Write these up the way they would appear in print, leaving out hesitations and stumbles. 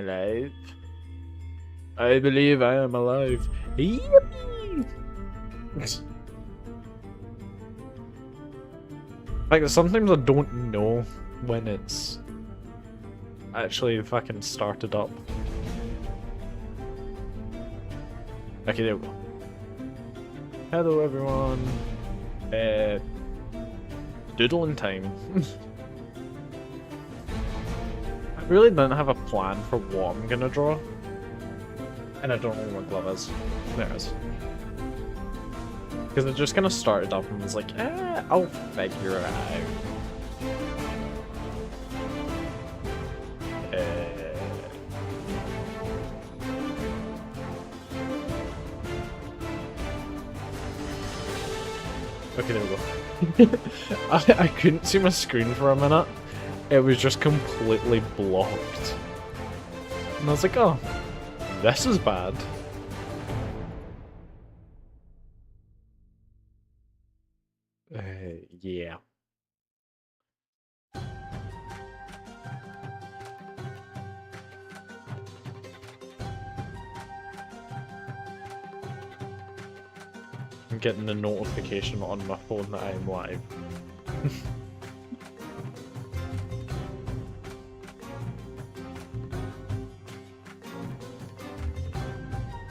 alive. I believe I am alive. Yippee! Like, sometimes I don't know when it's actually fucking started up. Okay, there we go. Hello everyone. Doodle in time. I really didn't have a plan for what I'm gonna draw. And I don't know what glove is. There it is. Because I just kind of started up and was like, I'll figure it out. Okay, there we go. I couldn't see my screen for a minute. It was just completely blocked. And I was like, oh, this is bad. Yeah. I'm getting a notification on my phone that I am live.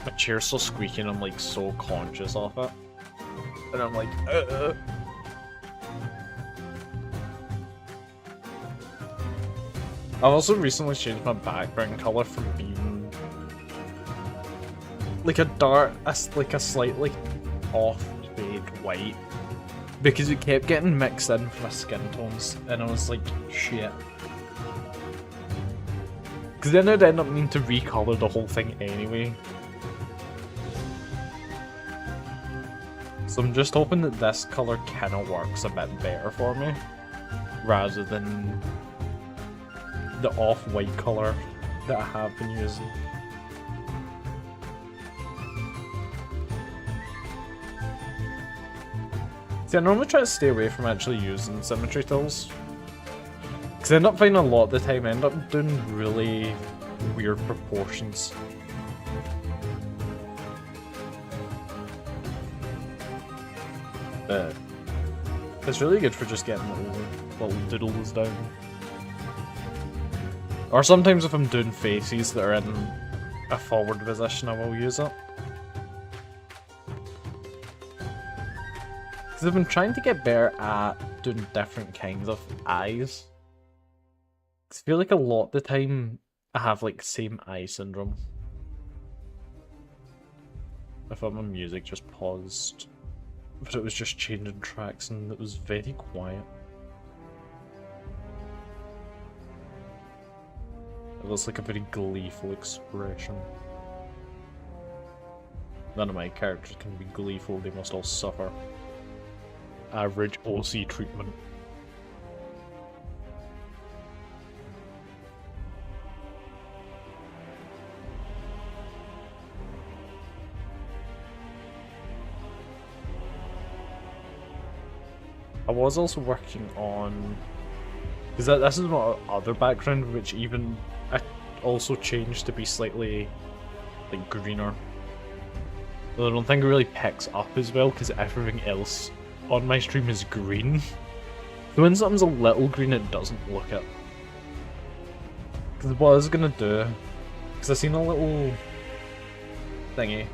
My chair's so squeaky and I'm like so conscious of it. And I'm like, I've also recently changed my background color from being like a dark, like a slightly off fade white, because it kept getting mixed in with my skin tones, and I was like, shit. Because then I'd end up needing to recolor the whole thing anyway. So I'm just hoping that this color kinda works a bit better for me, rather than the off-white color that I have been using. See, I normally try to stay away from actually using symmetry tools, because I end up finding a lot of the time I end up doing really weird proportions. But it's really good for just getting little doodles down. Or sometimes if I'm doing faces that are in a forward position, I will use it. Because I've been trying to get better at doing different kinds of eyes. Because I feel like a lot of the time I have like same eye syndrome. I thought my music just paused, but it was just changing tracks and it was very quiet. It was like a very gleeful expression. None of my characters can be gleeful, they must all suffer. Average OC treatment. I was also working on, because this is my other background, which even I also changed to be slightly like greener. Though I don't think it really picks up as well because everything else on my stream is green. So when something's a little green, it doesn't look it. Because what I was gonna do, because I seen a little thingy,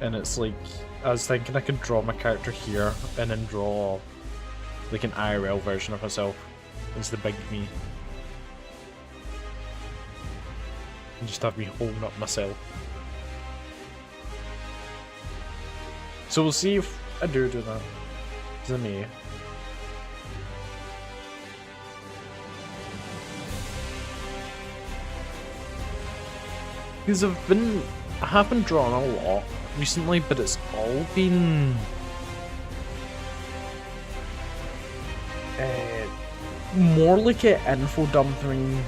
and it's like, I was thinking I could draw my character here and then draw like an IRL version of myself as the big me. And just have me holding up myself. So we'll see if I do that. It's a me. Because I have been drawing a lot recently, but it's all been more like an info dumping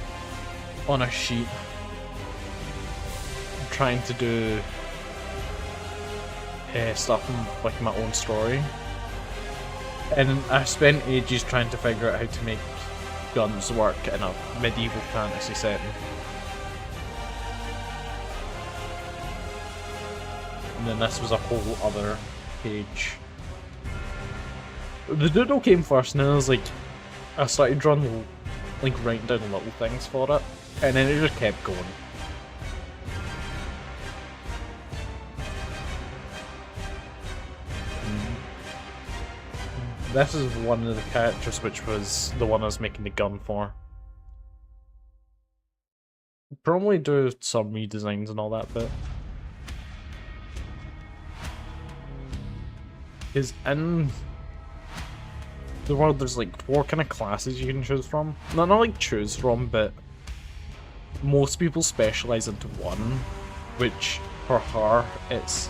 on a sheet. I'm trying to do stuff in like my own story, and I spent ages trying to figure out how to make guns work in a medieval fantasy setting. And then this was a whole other page. The Doodle came first, and then I was like, I started drawing, like, writing down little things for it, and then it just kept going. This is one of the characters, which was the one I was making the gun for. Probably do some redesigns and all that bit. Is in the world there's like 4 kind of classes you can choose from. Not like choose from, but most people specialize into one, which for her it's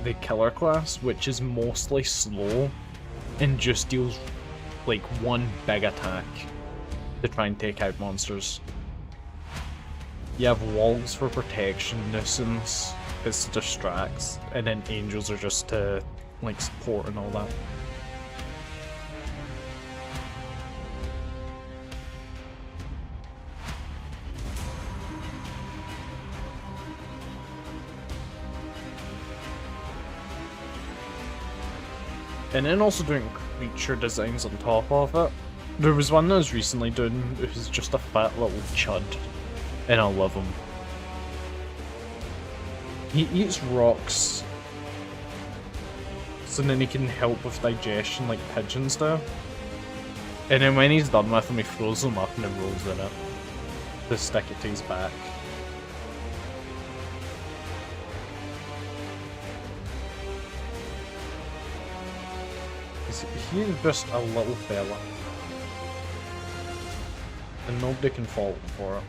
the killer class, which is mostly slow and just deals like one big attack to try and take out monsters. You have walls for protection, nuisance is to distracts, and then angels are just to like support and all that. And then also doing creature designs on top of it. There was one that I was recently doing, it was just a fat little chud, and I love him. He eats rocks, so then he can help with digestion like pigeons do. And then when he's done with them, he throws them up and then rolls in it to stick it to his back. He's just a little fella, and nobody can fault him for it.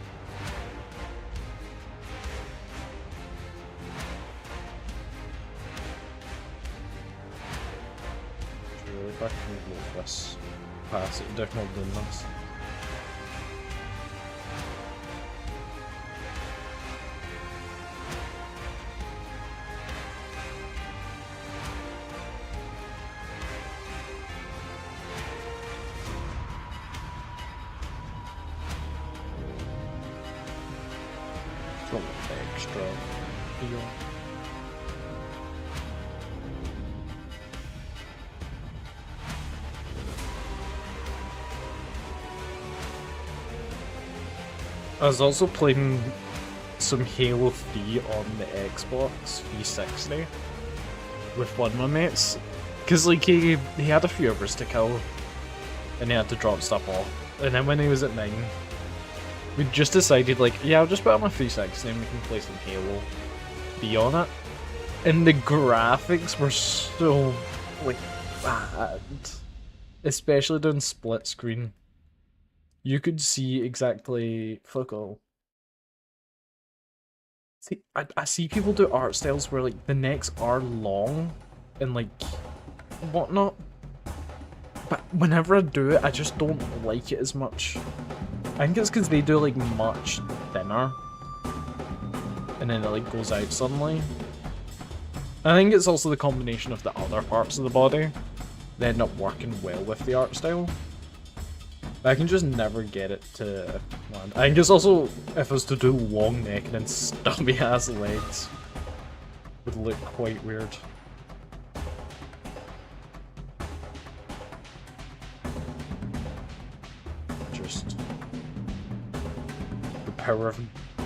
Really, if I can reload this, pass it, definitely doing this. Extra deal. I was also playing some Halo 3 on the Xbox 360 with one of my mates, because like he had a few hours to kill and he had to drop stuff off, and then when he was at 9, we just decided, like, yeah, I'll just put on my 360 and we can play some Halo be on it. And the graphics were so, like, bad. Especially doing split screen. You could see exactly... Fuck all. See, I see people do art styles where, like, the necks are long and, like, whatnot. But whenever I do it, I just don't like it as much. I think it's because they do like much thinner, and then it like goes out suddenly. I think it's also the combination of the other parts of the body that end up working well with the art style. I can just never get it to land. I think it's also, if I was to do long neck and then stubby ass legs, would look quite weird. Just the power of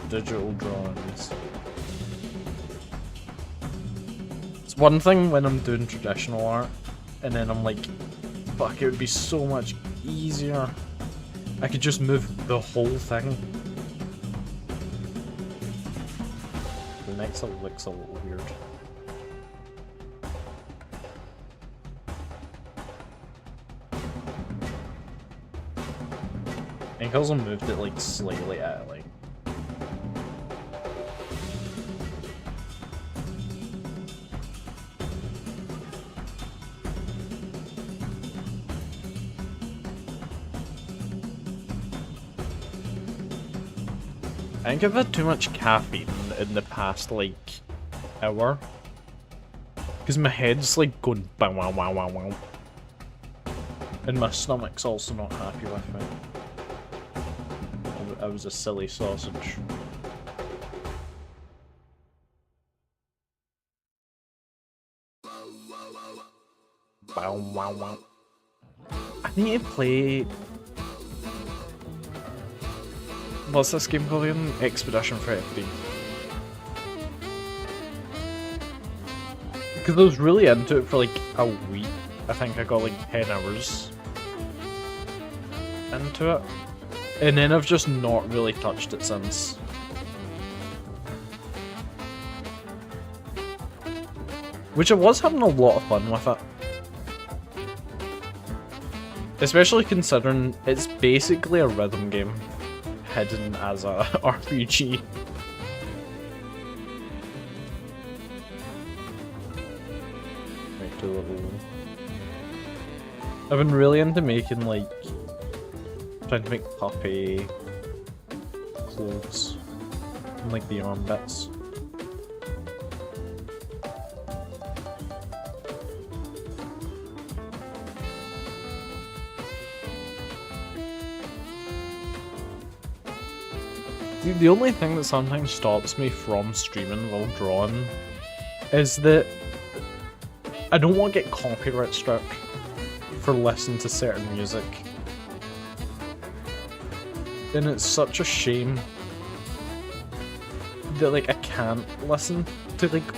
digital drawings. It's one thing when I'm doing traditional art, and then I'm like, fuck, it would be so much easier. I could just move the whole thing. The next one looks a little weird. I think I also moved it like slightly out of line. I think I've had too much caffeine in the past, like, hour. Because my head's, like, going bow wow wow wow wow. And my stomach's also not happy with me. I was a silly sausage. Wow, wow, wow. I need to play... What's this game called again? Expedition for FD. Because I was really into it for like a week. I think I got like 10 hours into it. And then I've just not really touched it since. Which I was having a lot of fun with it. Especially considering it's basically a rhythm game hidden as a RPG. Make a little... I've been really into making like... trying to make puppy clothes and like the arm bits. The only thing that sometimes stops me from streaming while drawing is that I don't want to get copyright struck for listening to certain music. And it's such a shame that like I can't listen to like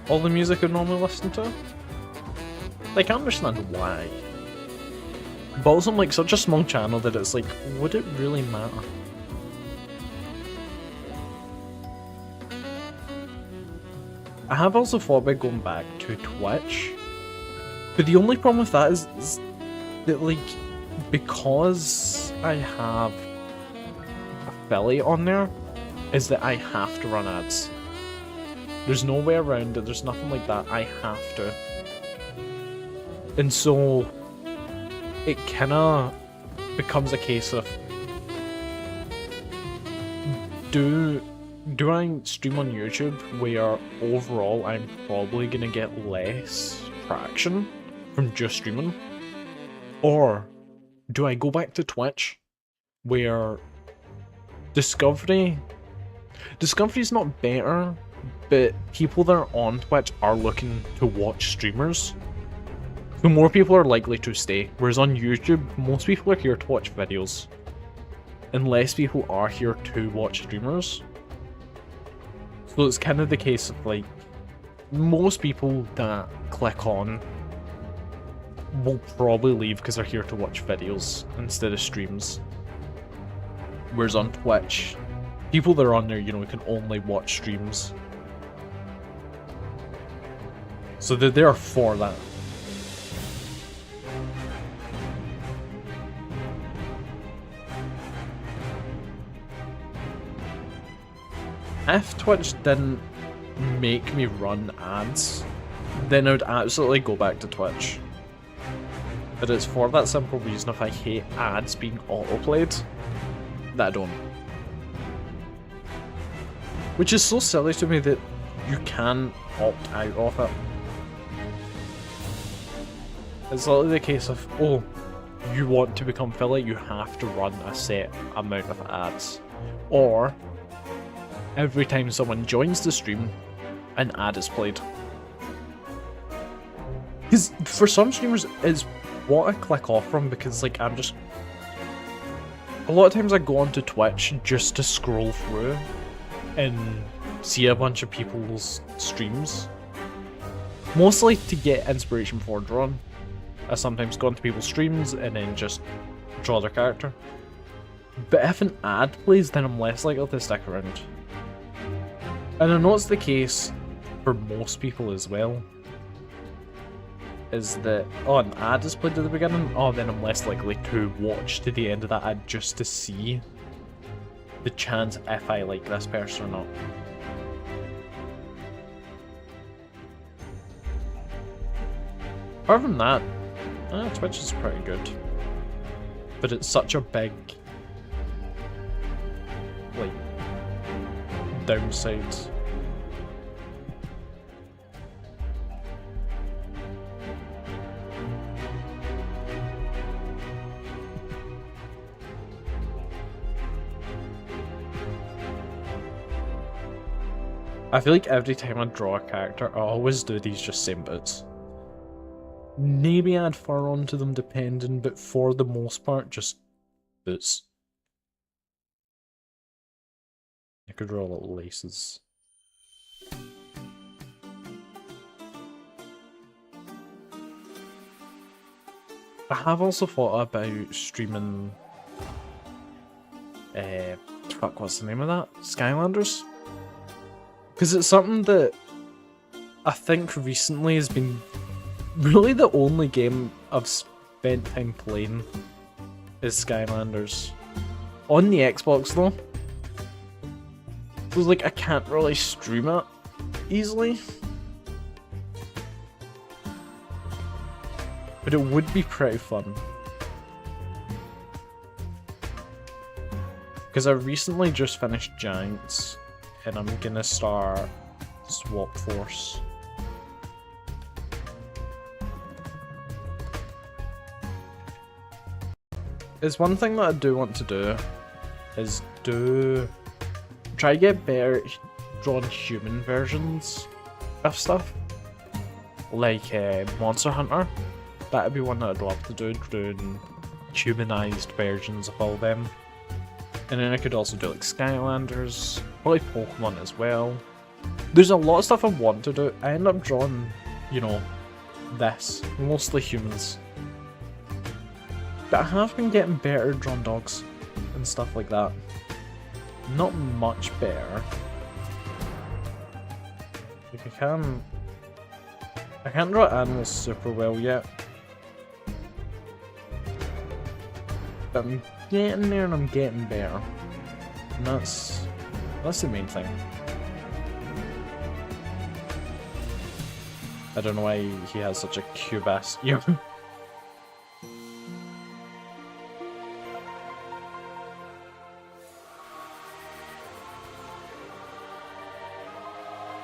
all the music I normally listen to. Like I understand why. But also I'm like such a small channel that it's like, would it really matter? I have also thought about going back to Twitch, but the only problem with that is that like, because I have affiliate on there, is that I have to run ads. There's no way around it, there's nothing like that, I have to. And so, it kinda becomes a case of, do I stream on YouTube where overall I'm probably gonna get less traction from just streaming? Or do I go back to Twitch where discovery's not better, but people that are on Twitch are looking to watch streamers, so more people are likely to stay, whereas on YouTube most people are here to watch videos and less people are here to watch streamers. So it's kind of the case of like, most people that click on will probably leave because they're here to watch videos instead of streams. Whereas on Twitch, people that are on there, you know, can only watch streams. So they're there for that. If Twitch didn't make me run ads, then I would absolutely go back to Twitch. But it's for that simple reason, if I hate ads being autoplayed, that I don't. Which is so silly to me that you can opt out of it. It's literally the case of, oh, you want to become affiliate, you have to run a set amount of ads. Or, every time someone joins the stream, an ad is played. Because for some streamers, it's what I click off from, because like I'm just... A lot of times I go onto Twitch just to scroll through and see a bunch of people's streams. Mostly to get inspiration for drawing. I sometimes go onto people's streams and then just draw their character. But if an ad plays, then I'm less likely to stick around. And I know it's the case for most people as well, is that, oh, an ad is played at the beginning, oh, then I'm less likely to watch to the end of that ad just to see the chance if I like this person or not. Apart from that, Twitch is pretty good. But it's such a big, like, downside. I feel like every time I draw a character, I always do these just same boots. Maybe add fur onto them depending, but for the most part, just boots. I could draw little laces. I have also thought about streaming, fuck, what's the name of that? Skylanders? Because it's something that I think recently has been really the only game I've spent time playing is Skylanders. On the Xbox though. So like I can't really stream it easily. But it would be pretty fun. Because I recently just finished Giants and I'm gonna start Swap Force. There's one thing that I do want to do is try to get better drawn human versions of stuff. Like Monster Hunter. That'd be one that I'd love to do, doing humanized versions of all them. And then I could also do like Skylanders, probably Pokemon as well. There's a lot of stuff I want to do. I end up drawing, you know, this, mostly humans. But I have been getting better at drawing dogs and stuff like that. Not much better. Like I can't draw animals super well yet. But I'm getting there and I'm getting better. And that's the main thing. I don't know why he has such a cute ass ear.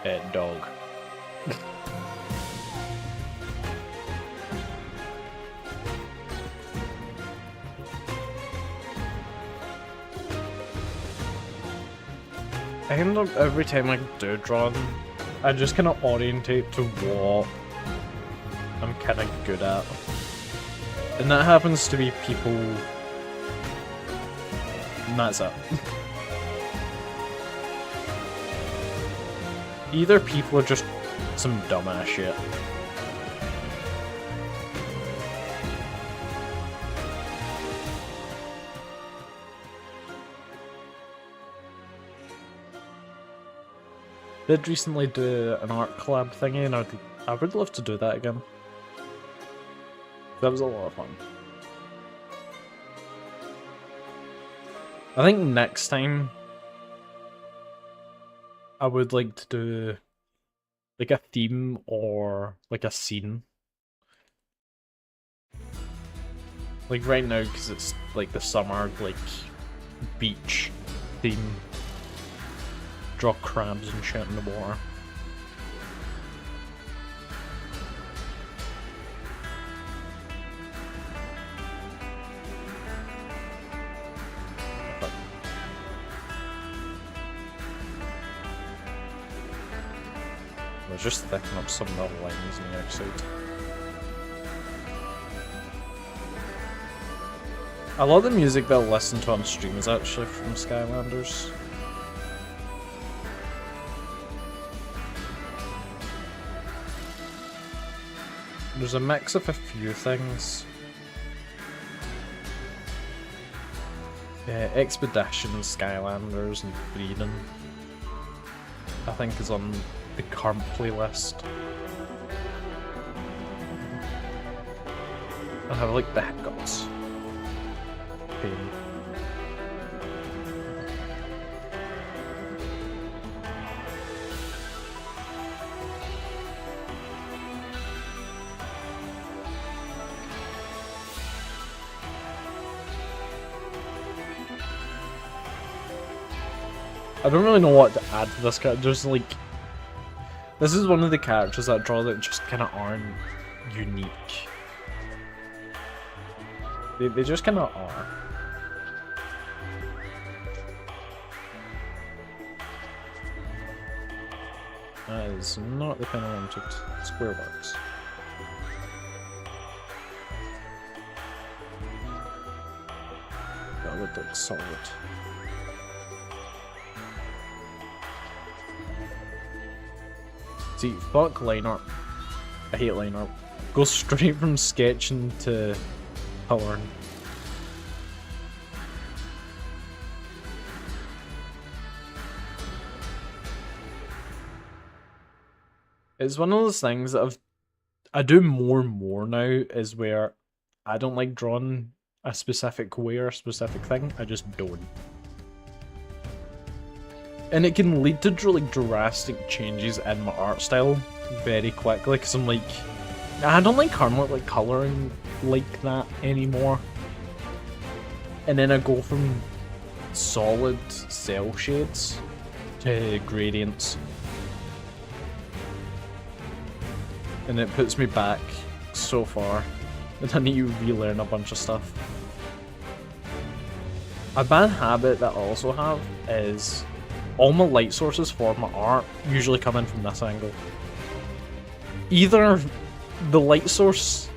Pet dog. I end up every time I do drawing, I just kind of orientate to what I'm kind of good at. And that happens to be people, and that's it. Either people are just some dumbass shit. Did recently do an art collab thingy, and I would love to do that again. That was a lot of fun. I think next time I would like to do like a theme or like a scene. Like right now, because it's like the summer, like beach theme. Draw crabs and shit in the water. I was just thinking up some other lines in the outside. A lot of the music that I listen to on stream is actually from Skylanders. There's a mix of a few things. Expedition, Skylanders, and Breeding, I think, is on the current playlist. I have like the hiccups. Pain. I don't really know what to add to this character. Just like, this is one of the characters that I draw that just kind of aren't unique. They just kind of are. That is not the kind I wanted. Square works. That would look solid. See, fuck line art. I hate line art. Go straight from sketching to colouring. It's one of those things that I do more and more now, is where I don't like drawing a specific way or a specific thing, I just don't. And it can lead to like drastic changes in my art style very quickly, because I'm like, I don't like colouring like that anymore. And then I go from solid cell shades to gradients. And it puts me back so far, and I need to relearn a bunch of stuff. A bad habit that I also have is all my light sources for my art usually come in from this angle. Either the light source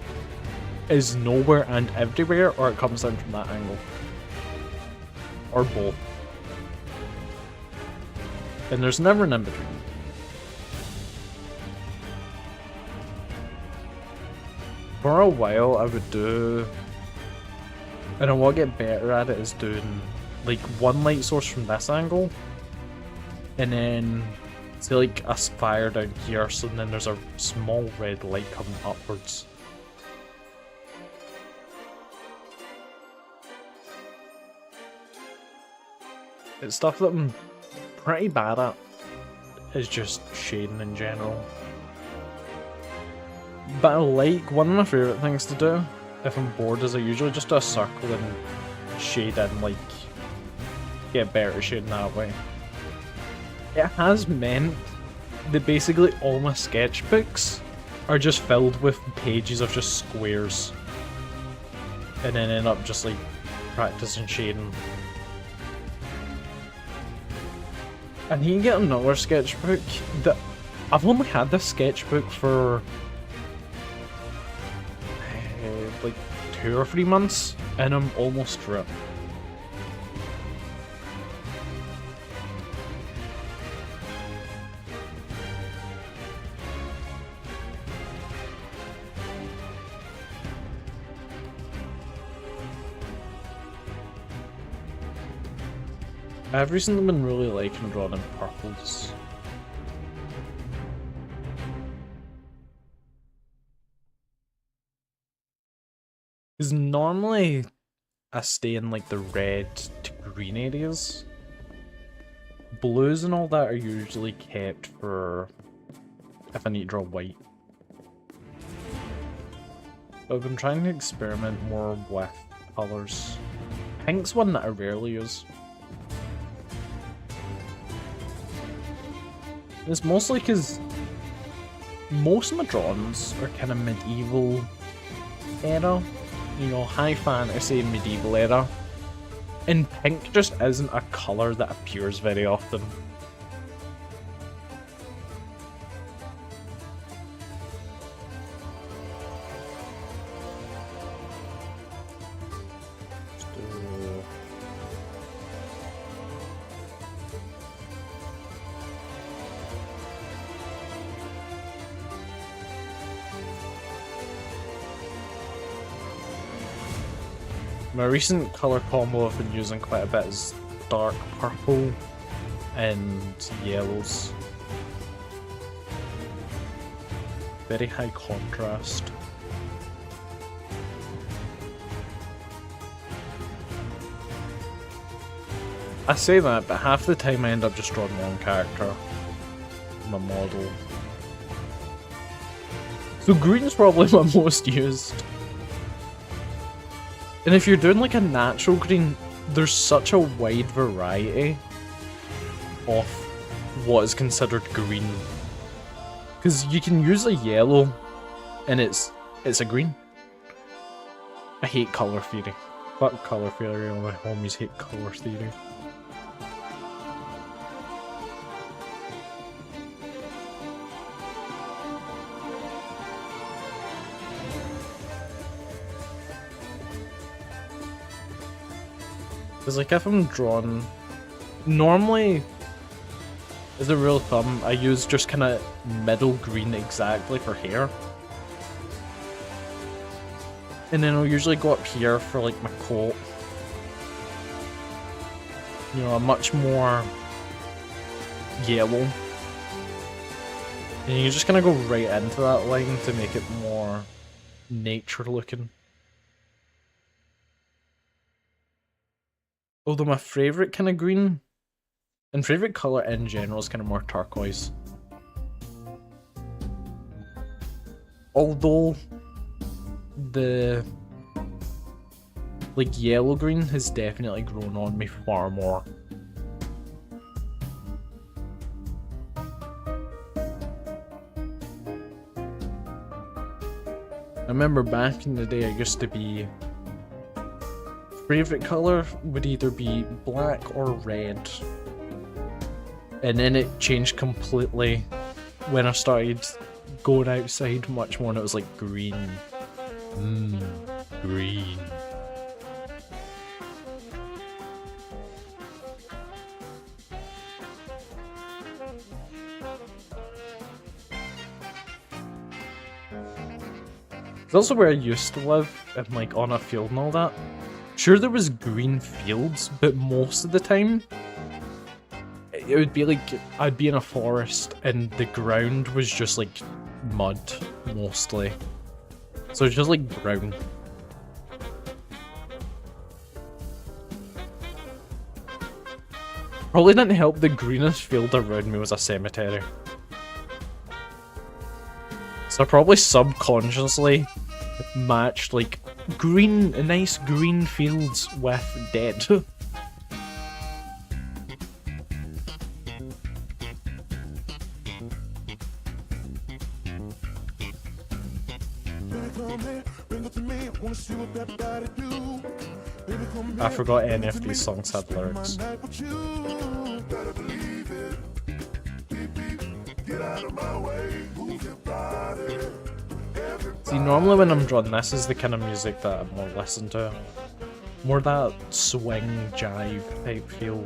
is nowhere and everywhere, or it comes in from that angle. Or both. And there's never an in-between. For a while I would do, and I want to get better at it, is doing like one light source from this angle, and then say like a fire down here, so then there's a small red light coming upwards. It's stuff that I'm pretty bad at, is just shading in general. But I like, one of my favourite things to do, if I'm bored, is I usually just do a circle and shade in, like, get better shading that way. It has meant that basically all my sketchbooks are just filled with pages of just squares. And then end up just, like, practicing shading. I need to get another sketchbook. I've only had this sketchbook for like 2 or 3 months, and I'm almost through it. I've recently been really liking drawing in purples. Because normally I stay in like the red to green areas. Blues and all that are usually kept for if I need to draw white. I've been trying to experiment more with colours. Pink's one that I rarely use. It's mostly because most of my drawings are kind of medieval era. You know, high fantasy, medieval era. And pink just isn't a colour that appears very often. My recent colour combo I've been using quite a bit is dark purple and yellows. Very high contrast. I say that, but half the time I end up just drawing my own character, my model. So green's probably my most used. And if you're doing like a natural green, there's such a wide variety of what is considered green. Because you can use a yellow and it's a green. I hate colour theory. Fuck colour theory, all my homies hate colour theory. Because like if I'm drawing, normally, as a rule of thumb, I use just kind of middle green exactly for hair. And then I'll usually go up here for like my coat. You know, a much more yellow. And you're just gonna go right into that line to make it more nature looking. Although my favourite kind of green, and favourite colour in general, is kind of more turquoise. Although the like yellow green has definitely grown on me far more. I remember back in the day I used to be, favourite colour would either be black or red. And then it changed completely when I started going outside much more and it was like green. Green. It's also where I used to live, and like on a field and all that. Sure, there was green fields, but most of the time, it would be like, I'd be in a forest and the ground was just like mud, mostly. So it's just like brown. Probably didn't help the greenest field around me was a cemetery. So I probably subconsciously matched like green, nice green fields with dead. I forgot any of these songs had lyrics. See, normally when I'm drawing, this is the kind of music that I'm more listen to. More that swing, jive type feel.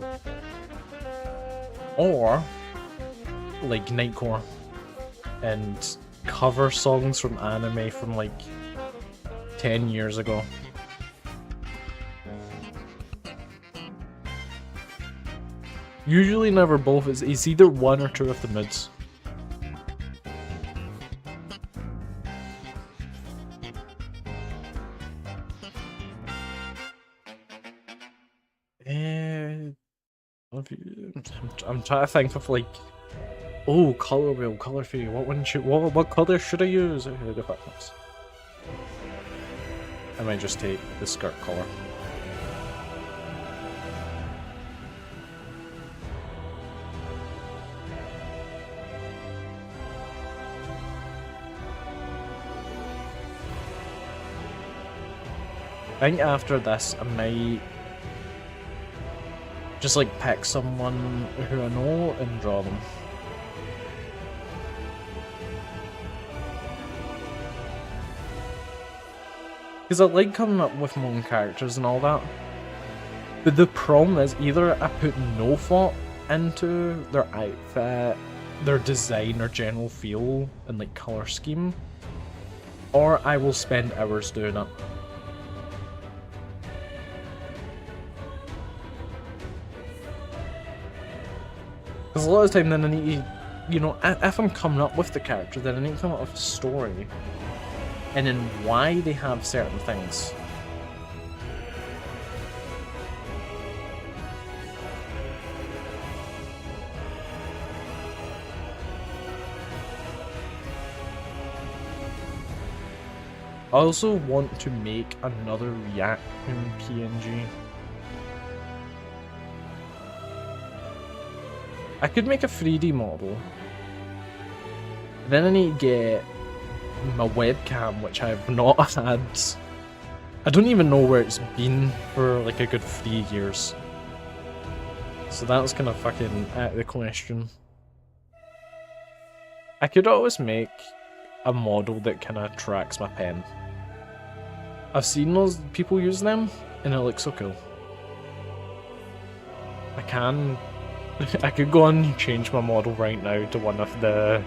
Or, like Nightcore. And cover songs from anime from like 10 years ago. Usually never both, it's either one or two of the mids. I'm trying to think of like, oh, color wheel, color fee. What color should I use? I might just take the skirt color. I think after this, I might just like pick someone who I know and draw them. Because I like coming up with my own characters and all that. But the problem is either I put no thought into their outfit, their design or general feel and like colour scheme, or I will spend hours doing it. Because a lot of the time then I need to, you know, if I'm coming up with the character, then I need to come up with a story. And then why they have certain things. I also want to make another reaction PNG. I could make a 3D model. Then I need to get my webcam, which I've not had. I don't even know where it's been for like a good 3 years. So that's kind of fucking out of the question. I could always make a model that kind of tracks my pen. I've seen those people use them, and it looks so cool. I could go and change my model right now to one of the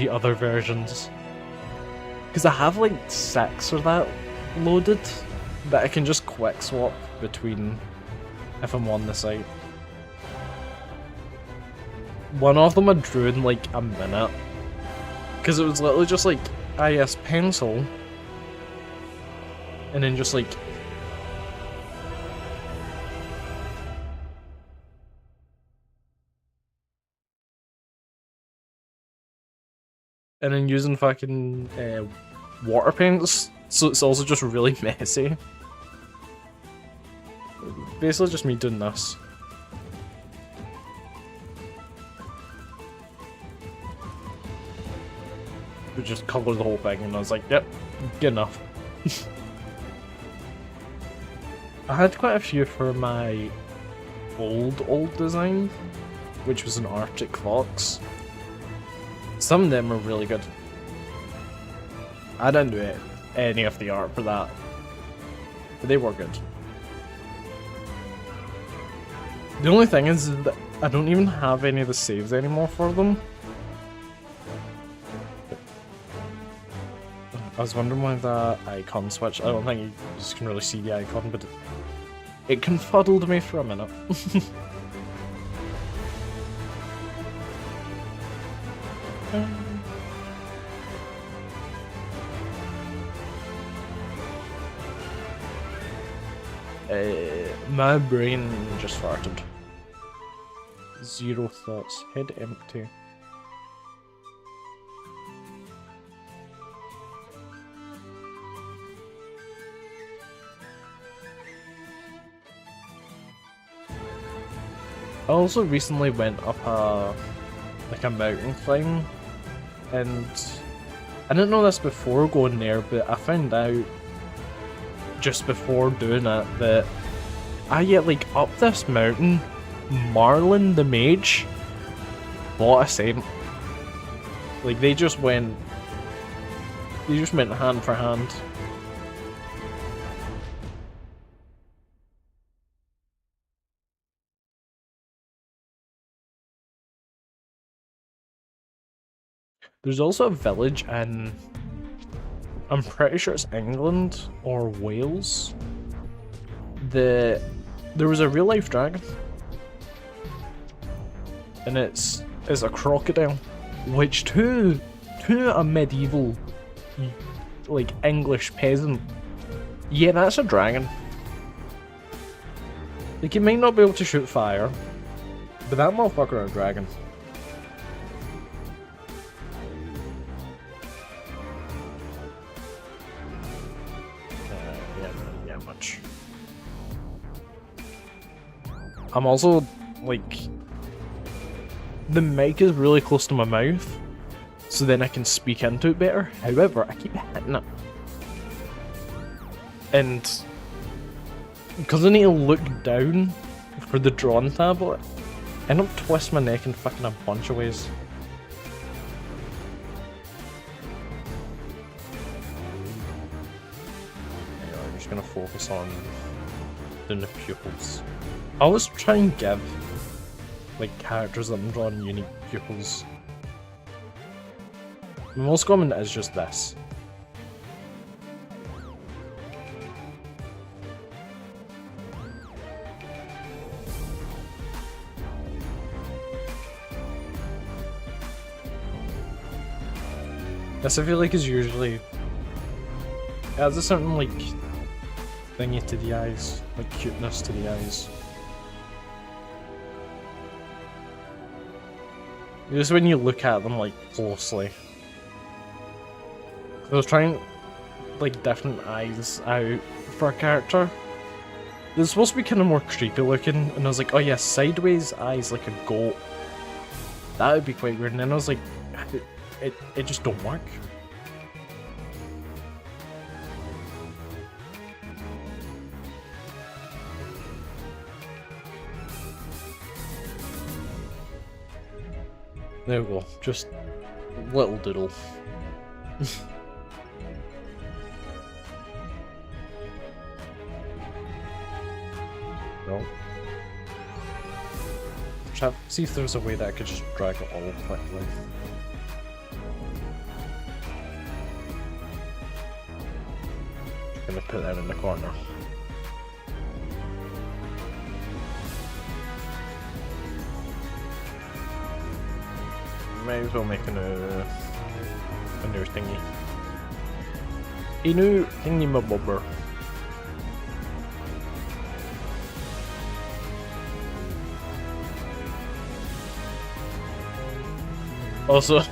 other versions. Because I have like 6 of that loaded that I can just quick swap between if I'm on the site. One of them I drew in like a minute. Because it was literally just like, yes, pencil. And then just like... And then using fucking water paints, so it's also just really messy. Basically just me doing this. We just cover the whole thing and I was like, yep, good enough. I had quite a few for my old design, which was an Arctic Fox. Some of them were really good. I didn't do any of the art for that, but they were good. The only thing is that I don't even have any of the saves anymore for them. I was wondering why that icon switched. I don't think you just can really see the icon, but it confuddled me for a minute. My brain just farted. 0 thoughts. Head empty. I also recently went up a mountain climb, and I didn't know this before going there, but I found out just before doing it that like up this mountain, Marlin the mage bought a saint. Like they just went hand for hand. There's also a village in, I'm pretty sure it's England or Wales. There was a real life dragon. And it's a crocodile. Which to a medieval, like, English peasant, yeah, that's a dragon. Like, you might not be able to shoot fire, but that motherfucker is a dragon. Yeah, much. I'm also, like, the mic is really close to my mouth, so then I can speak into it better. However, I keep hitting it. And because I need to look down for the drawing tablet, I end up twisting my neck in fucking a bunch of ways. Anyway, I'm just gonna focus on doing the pupils. I always try and give like characters that I'm drawing unique pupils. The most common is just this. This I feel like is usually, it has a certain like thingy to the eyes, like cuteness to the eyes. Just when you look at them like closely. I was trying like different eyes out for a character. They're supposed to be kind of more creepy looking, and I was like, oh yeah, sideways eyes like a goat. That would be quite weird, and then I was like, it just don't work. There we go, just little Doodle. No. See if there's a way that I could just drag it all quickly. Gonna put that in the corner. Might as well make a new thingy. A new thingy-mabobber. Also,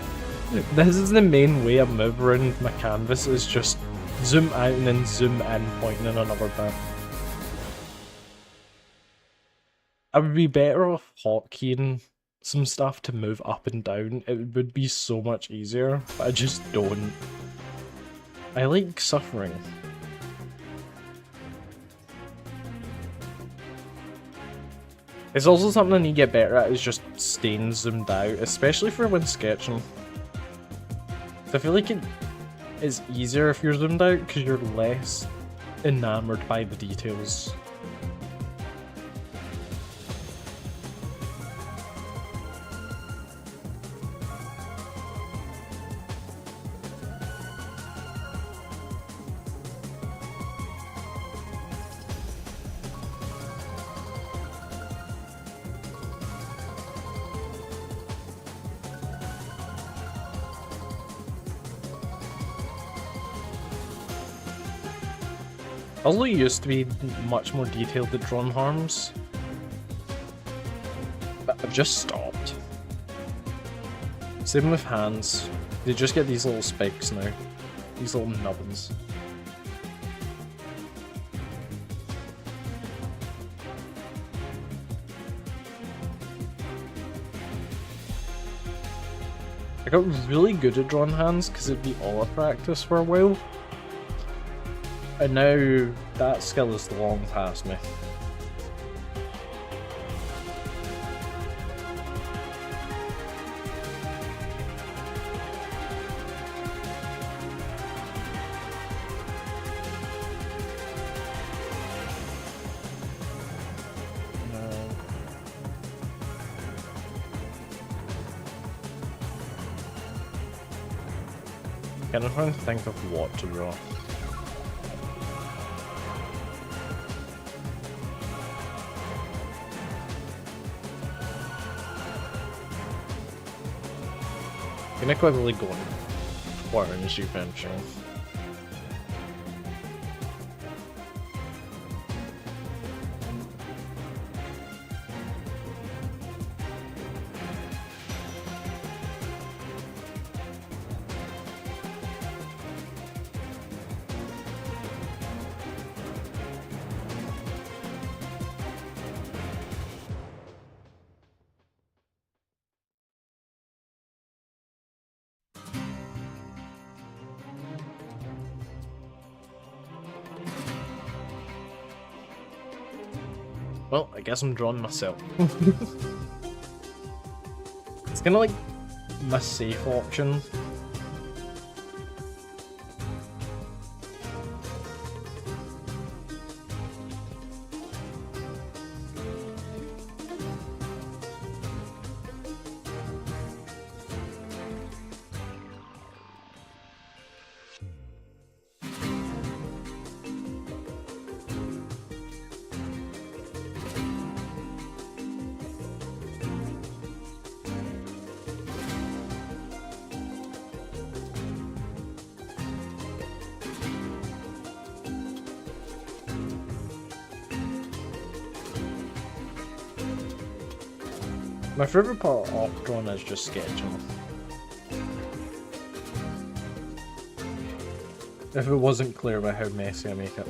this is the main way I move around my canvas, is just zoom out and then zoom in, pointing in another bit. I would be better off hotkeying some stuff to move up and down. It would be so much easier, but I just don't. I like suffering. It's also something I need to get better at, is just staying zoomed out, especially for when sketching. So I feel like it is easier if you're zoomed out because you're less enamored by the details. Although it used to be much more detailed at drawn harms, but I've just stopped. Same with hands, they just get these little spikes now, these little nubbins. I got really good at drawn hands because it'd be all a practice for a while. And now that skill is long past me. I'm trying to think of what to draw. Gonna quickly go on orange eventually. Well, I guess I'm drawing myself. It's kind of like my safe option. My favourite part of drawing is just sketching. If it wasn't clear about how messy I make it.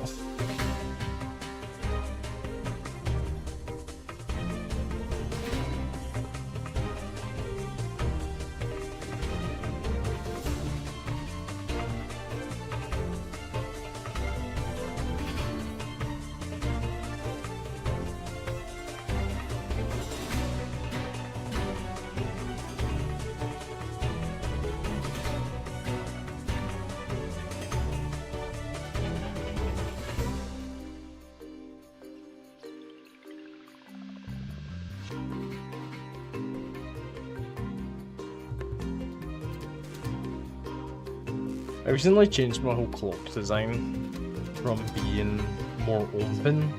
I recently changed my whole cloak design from being more open,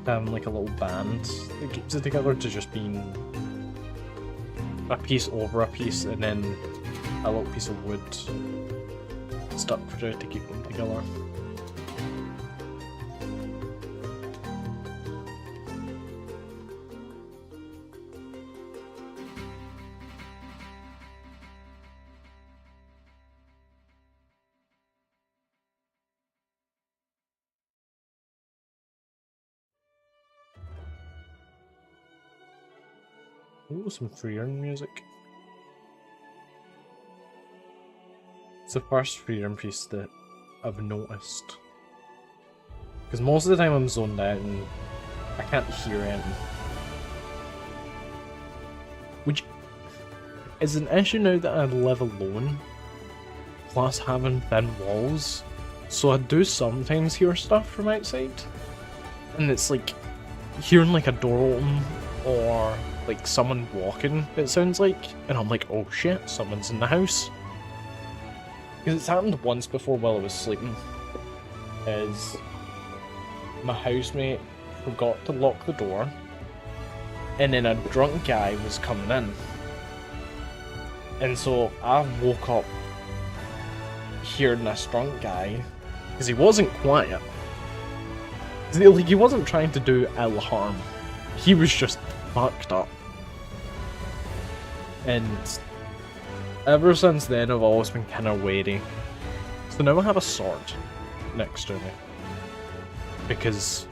having like a little band that keeps it together, to just being a piece over a piece and then a little piece of wood stuck through to keep them together. Ooh, some freedom music. It's the first freedom piece that I've noticed. Because most of the time I'm zoned out and I can't hear anything. Which is an issue now that I live alone, plus having thin walls. So I do sometimes hear stuff from outside. And it's like hearing like a door open or like someone walking, it sounds like, and I'm like, oh shit, someone's in the house. Because it's happened once before while I was sleeping, is my housemate forgot to lock the door, and then a drunk guy was coming in. And so I woke up hearing this drunk guy, because he wasn't quiet. Like, he wasn't trying to do ill harm, he was just fucked up. And ever since then I've always been kind of wary. So now I have a sword next to me, because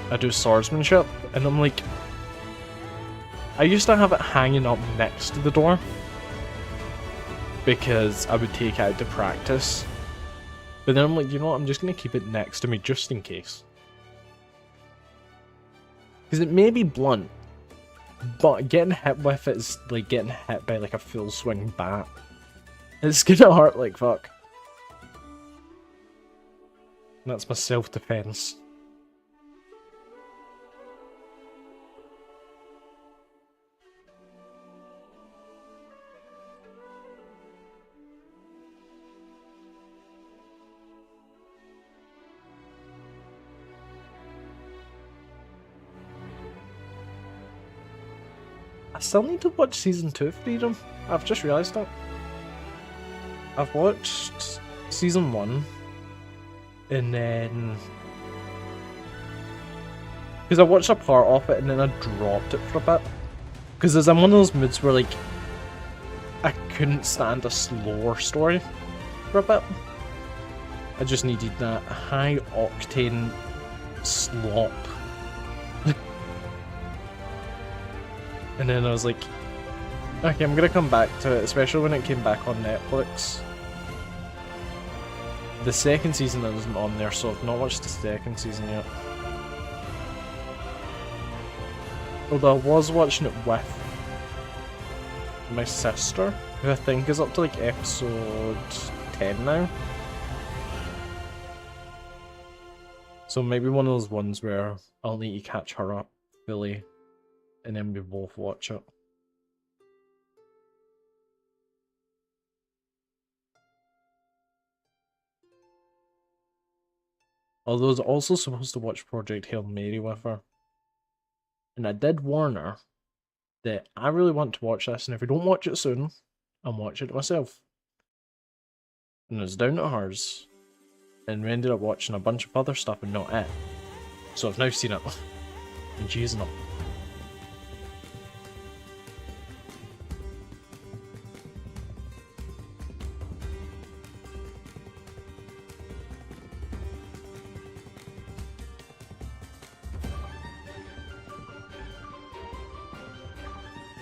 I do swordsmanship, and I'm like, I used to have it hanging up next to the door because I would take it out to practice, but then I'm like, you know what, I'm just going to keep it next to me just in case. Because it may be blunt, but getting hit with it is like getting hit by like a full swing bat. It's gonna hurt like fuck. And that's my self-defense. I still need to watch season 2 of Freedom. I've just realised that. I've watched season 1, and then because I watched a part of it and then I dropped it for a bit, because there's one of those moods where like I couldn't stand a slower story for a bit. I just needed that high octane slop. And then I was like, okay, I'm gonna come back to it, especially when it came back on Netflix. The second season isn't on there, so I've not watched the second season yet. Although I was watching it with my sister, who I think is up to like episode 10 now. So maybe one of those ones where I'll need to catch her up fully, and then we both watch it. Although I was also supposed to watch Project Hail Mary with her. And I did warn her that I really want to watch this, and if we don't watch it soon, I'm watching it myself. And it was down to hers. And we ended up watching a bunch of other stuff and not it. So I've now seen it. And she's not.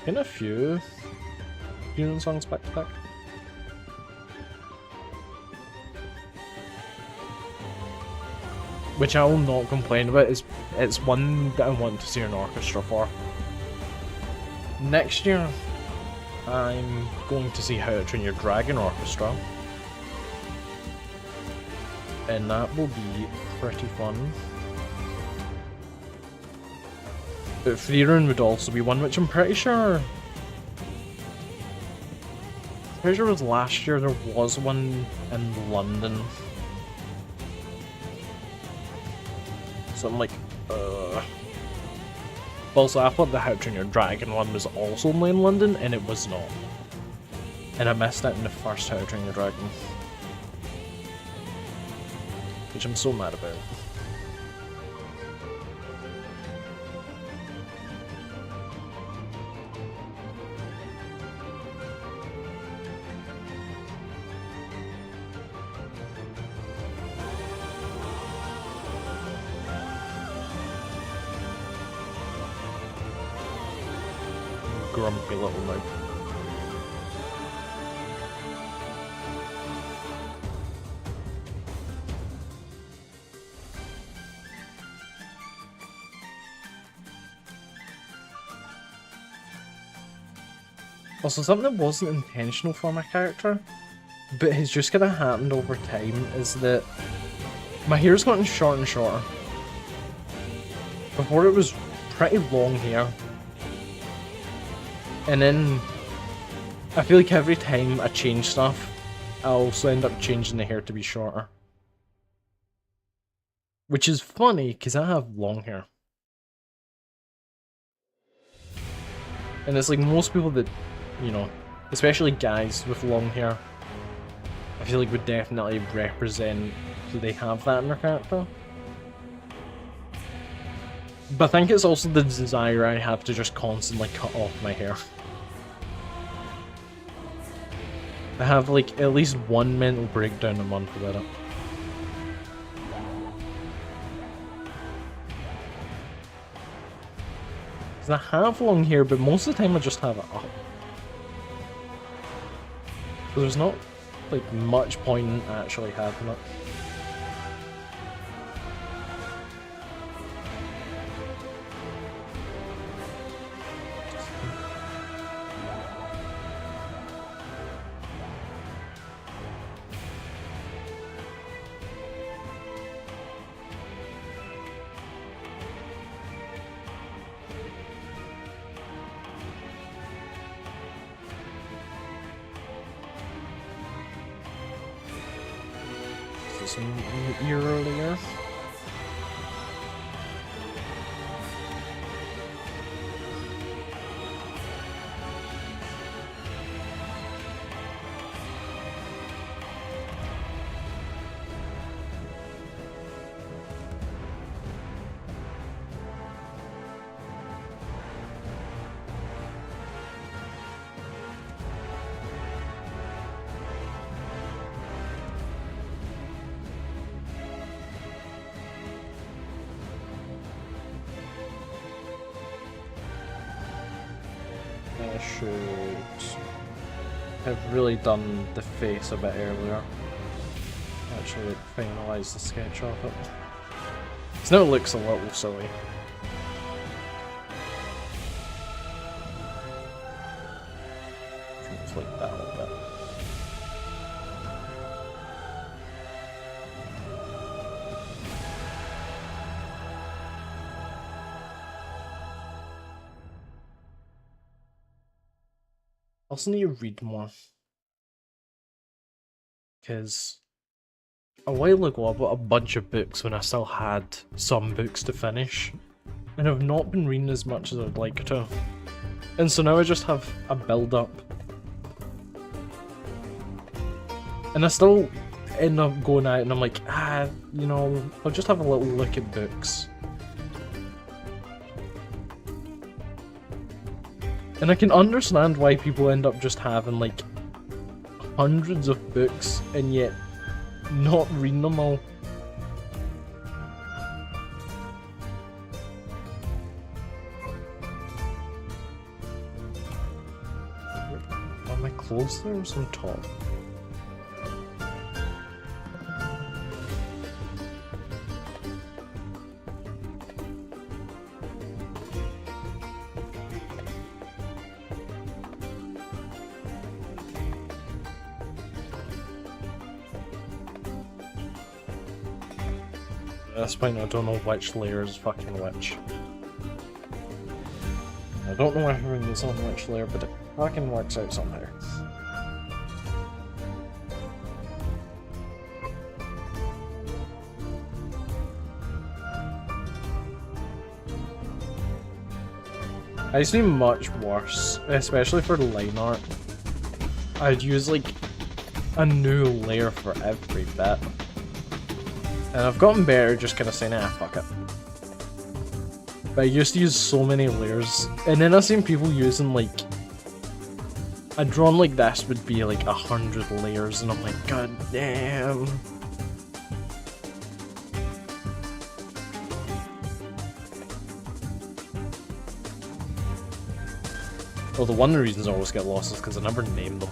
In a few Union songs back to back. Which I will not complain about, it's one that I want to see an orchestra for. Next year, I'm going to see How to Train Your Dragon Orchestra. And that will be pretty fun. But Freerun would also be one which I'm pretty sure pretty sure it was last year, there was one in London. So I'm like, Also, I thought the How to Train Your Dragon one was also only in London, and it was not. And I missed it in the first How to Train Your Dragon. Which I'm so mad about. Grumpy little mug. Also, something that wasn't intentional for my character, but has just kind of happened over time, is that my hair's gotten shorter and shorter. Before it was pretty long hair. And then, I feel like every time I change stuff, I also end up changing the hair to be shorter. Which is funny, because I have long hair. And it's like most people that, you know, especially guys with long hair, I feel like would definitely represent who they have that in their character. But I think it's also the desire I have to just constantly cut off my hair. I have like at least one mental breakdown a month about it. Because I have long hair, but most of the time I just have it up. So there's not like much point in actually having it. A year earlier. I should have really done the face a bit earlier. Actually, like, finalise the sketch of it. Because now it looks a little silly. Just like that a little bit. I also need to read more. Because a while ago I bought a bunch of books when I still had some books to finish. And I've not been reading as much as I'd like to. And so now I just have a build up. And I still end up going out and I'm like, you know, I'll just have a little look at books. And I can understand why people end up just having like hundreds of books and yet not reading them all. Are my clothes there or some top? At this point I don't know which layer is fucking which. I don't know everything is on which layer, but it fucking works out somehow. I used to be much worse, especially for line art. I'd use like a new layer for every bit. And I've gotten better just kind of saying, ah, fuck it. But I used to use so many layers, and then I've seen people using like a drawing like this would be like 100 layers, and I'm like, god damn. Well, the one of the reasons I always get lost is because I never name them.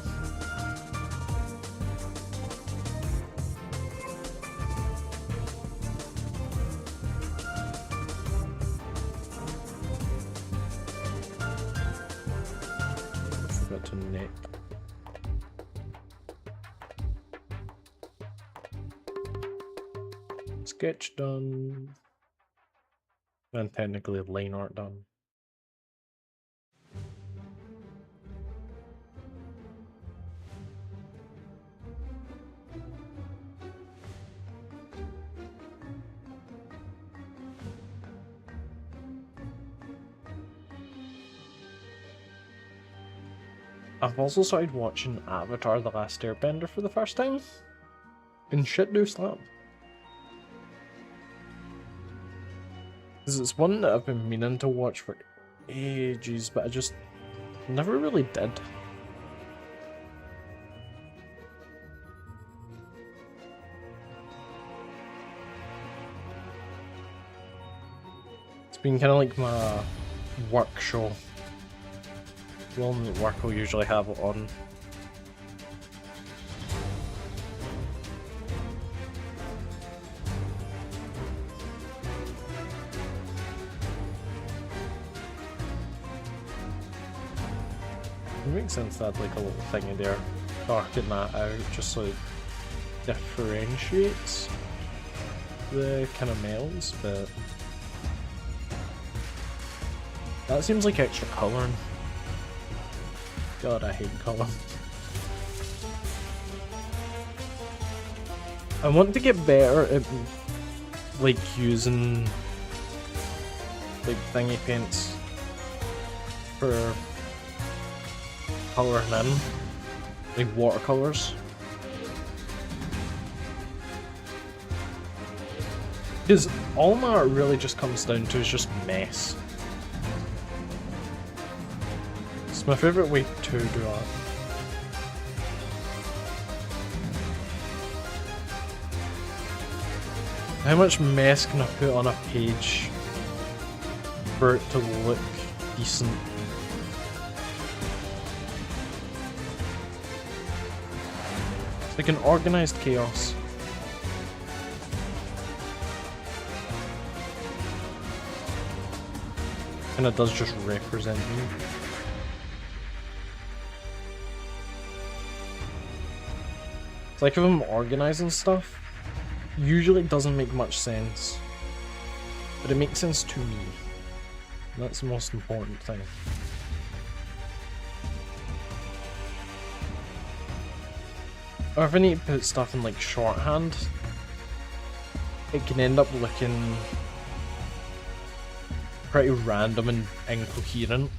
Sketch done, and technically line art done. I've also started watching Avatar: The Last Airbender for the first time, and shit do slap. Because it's one that I've been meaning to watch for ages, but I just never really did. It's been kind of like my work show. Well, at work will usually have it on. It makes sense to add like a little thingy there, darken that out just so it differentiates the kind of males, but that seems like extra colouring. God, I hate colour. I want to get better at like using like thingy paints for colouring in, like watercolours. Because all my art really just comes down to is just mess. It's my favourite way to do art. How much mess can I put on a page for it to look decent? It's like an organised chaos. And it does just represent me. It's like if I'm organising stuff, usually it doesn't make much sense, but it makes sense to me. And that's the most important thing. Or if I need to put stuff in like shorthand, it can end up looking pretty random and incoherent,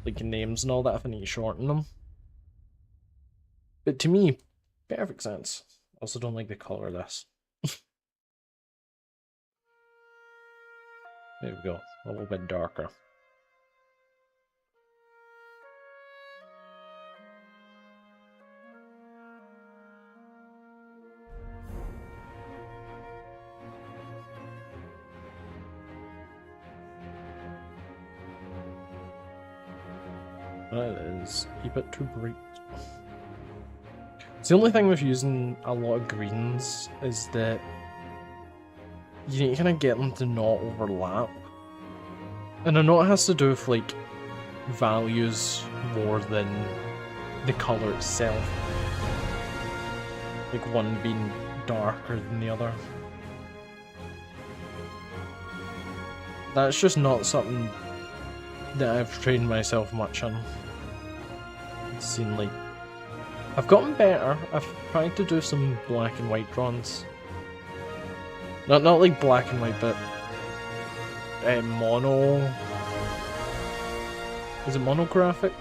like names and all that if I need to shorten them. But to me, perfect sense. Also don't like the colour of this. There we go, a little bit darker. That is a bit too bright. The only thing with using a lot of greens is that you need to kind of get them to not overlap. And I know it has to do with like values more than the colour itself. Like one being darker than the other. That's just not something that I've trained myself much on. It's seen like I've gotten better. I've tried to do some black and white drawings. Not like black and white, but mono Is it monographic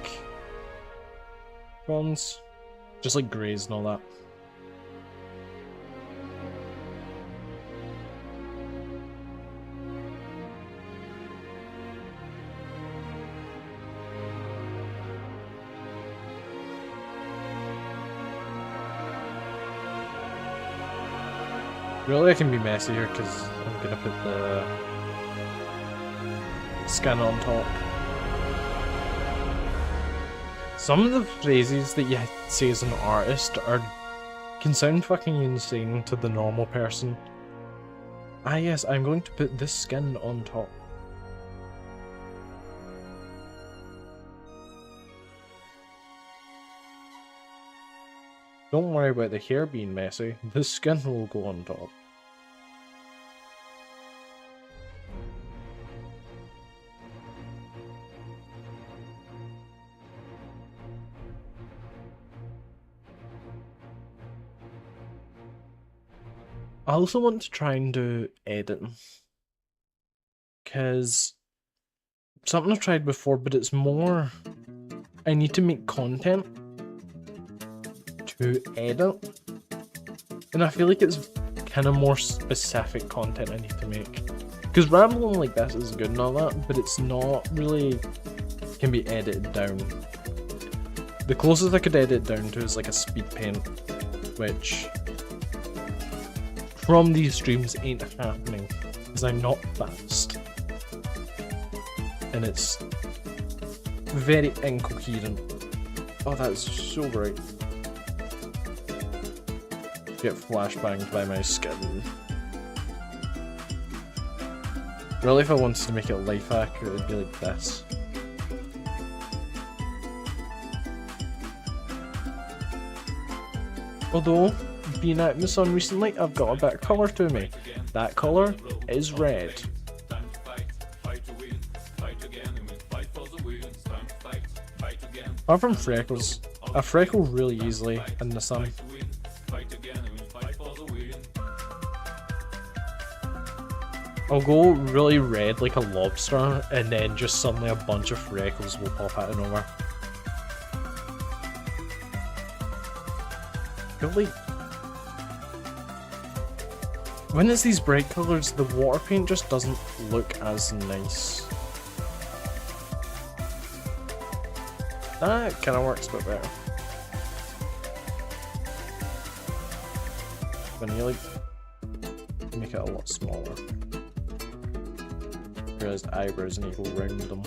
bronze? Just like greys and all that. Really, I can be messy here because I'm gonna put the skin on top. Some of the phrases that you say as an artist can sound fucking insane to the normal person. Ah yes, I'm going to put this skin on top. Don't worry about the hair being messy, the skin will go on top. I also want to try and do editing. Because something I've tried before, but it's more I need to make content to edit, and I feel like it's kind of more specific content I need to make, because rambling like this is good and all that, but it's not really can be edited down. The closest I could edit down to is like a speed paint, which from these streams ain't happening because I'm not fast and it's very incoherent. Oh, that's so bright. Get flashbanged by my skin. Really, if I wanted to make it a life hack, it would be like this. Although, being out in the sun recently, I've got a bit of colour to me. That colour is red. Apart from freckles, I freckle really easily in the sun. I'll go really red like a lobster, and then just suddenly a bunch of freckles will pop out of nowhere. I feel like when it's these bright colours, the water paint just doesn't look as nice. That kind of works a bit better. When you like make it a lot smaller. Realised eyebrows and you go round them.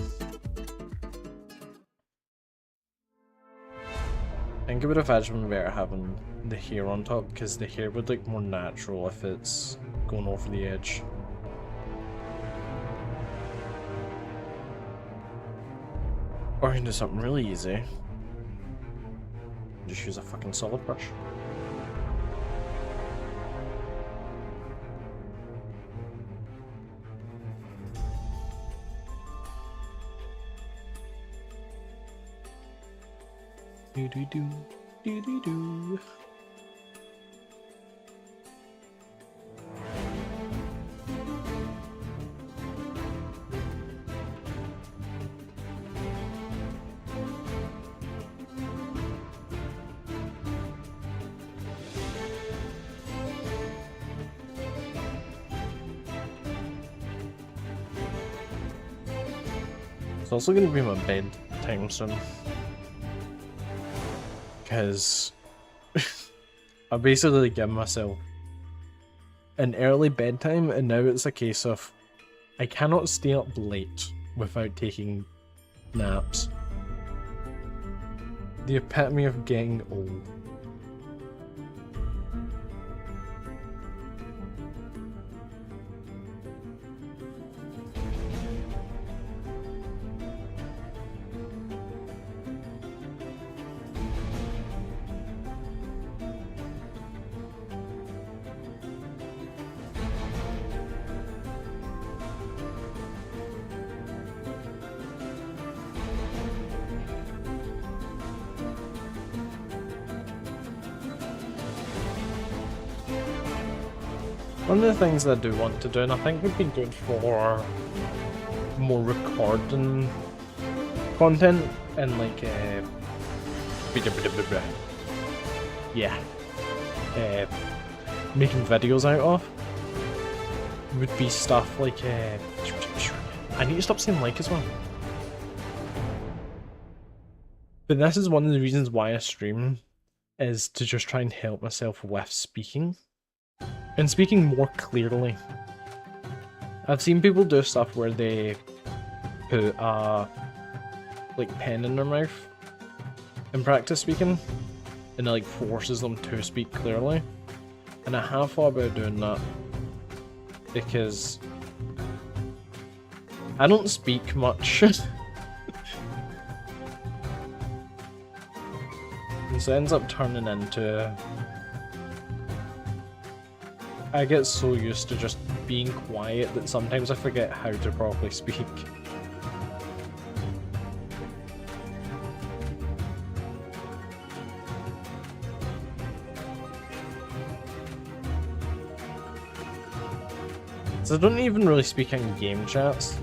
I think it would have actually been better having the hair on top, because the hair would look more natural if it's going over the edge. Or you can do something really easy. Just use a fucking solid brush. Do do do do do do. It's also going to be my bedtime soon. Because I basically give myself an early bedtime, and now it's a case of I cannot stay up late without taking naps. The epitome of getting old. One of the things I do want to do, and I think would be good for more recording content and like yeah, making videos out of would be stuff like I need to stop saying like as well. But this is one of the reasons why I stream, is to just try and help myself with speaking. And speaking more clearly. I've seen people do stuff where they put a like pen in their mouth and practice speaking, and it like forces them to speak clearly. And I have thought about doing that because I don't speak much. And so it ends up turning into, I get so used to just being quiet that sometimes I forget how to properly speak. So I don't even really speak in game chats,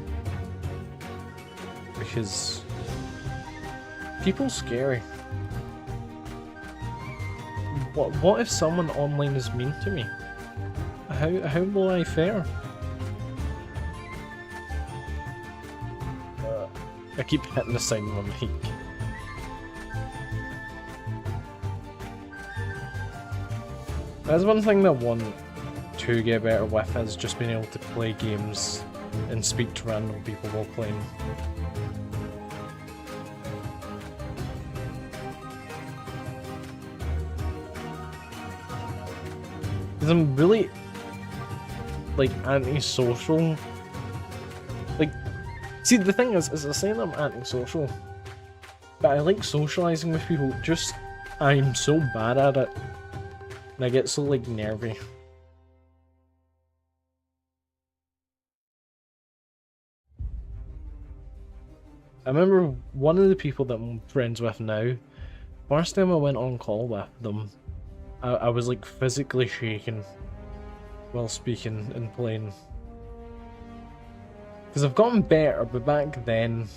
because people's scary. What if someone online is mean to me? How will I fare? I keep hitting the side of my mic. That's one thing that I want to get better with, is just being able to play games and speak to random people while playing. Because I'm really, like, antisocial. Like, see, the thing is I say that I'm antisocial, but I like socializing with people, just I'm so bad at it. And I get so, like, nervy. I remember one of the people that I'm friends with now, first time I went on call with them, I was like physically shaking while speaking and playing. Because I've gotten better, but back then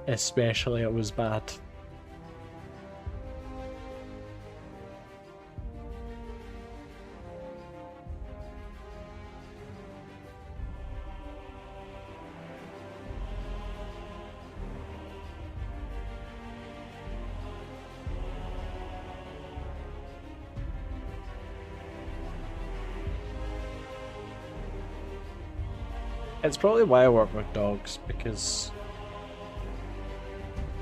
especially it was bad. It's probably why I work with dogs, because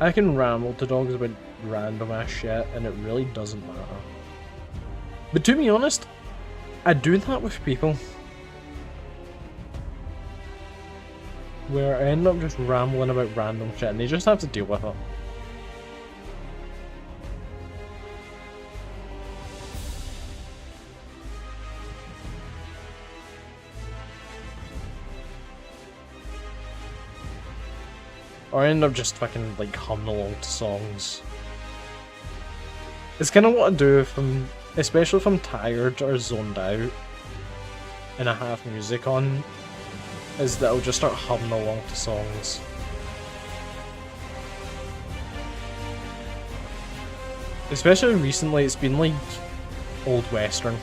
I can ramble to dogs about random ass shit and it really doesn't matter. But to be honest, I do that with people. Where I end up just rambling about random shit and they just have to deal with it. Or I end up just fucking like humming along to songs. It's kind of what I do if I'm, especially if I'm tired or zoned out and I have music on, is that I'll just start humming along to songs. Especially recently, it's been like old western.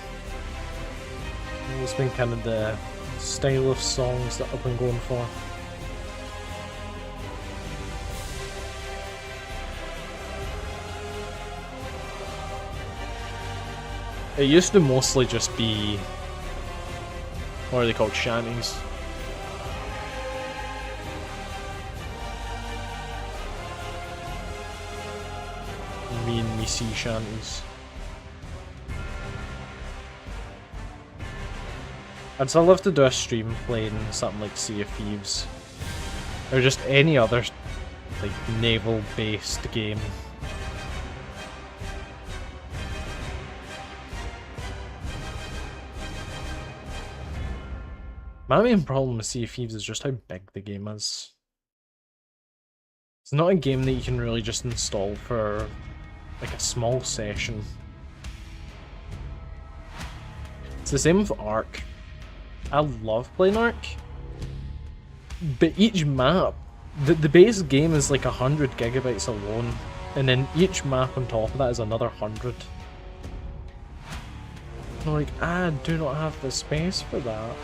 It's been kind of the style of songs that I've been going for. It used to mostly just be, what are they called, shanties. Me and me sea shanties. I'd still love to do a stream playing something like Sea of Thieves, or just any other like naval based game. My main problem with Sea of Thieves is just how big the game is. It's not a game that you can really just install for like a small session. It's the same with Ark. I love playing Ark, but each map The base game is like 100 gigabytes alone, and then each map on top of that is another 100. I'm like, I do not have the space for that.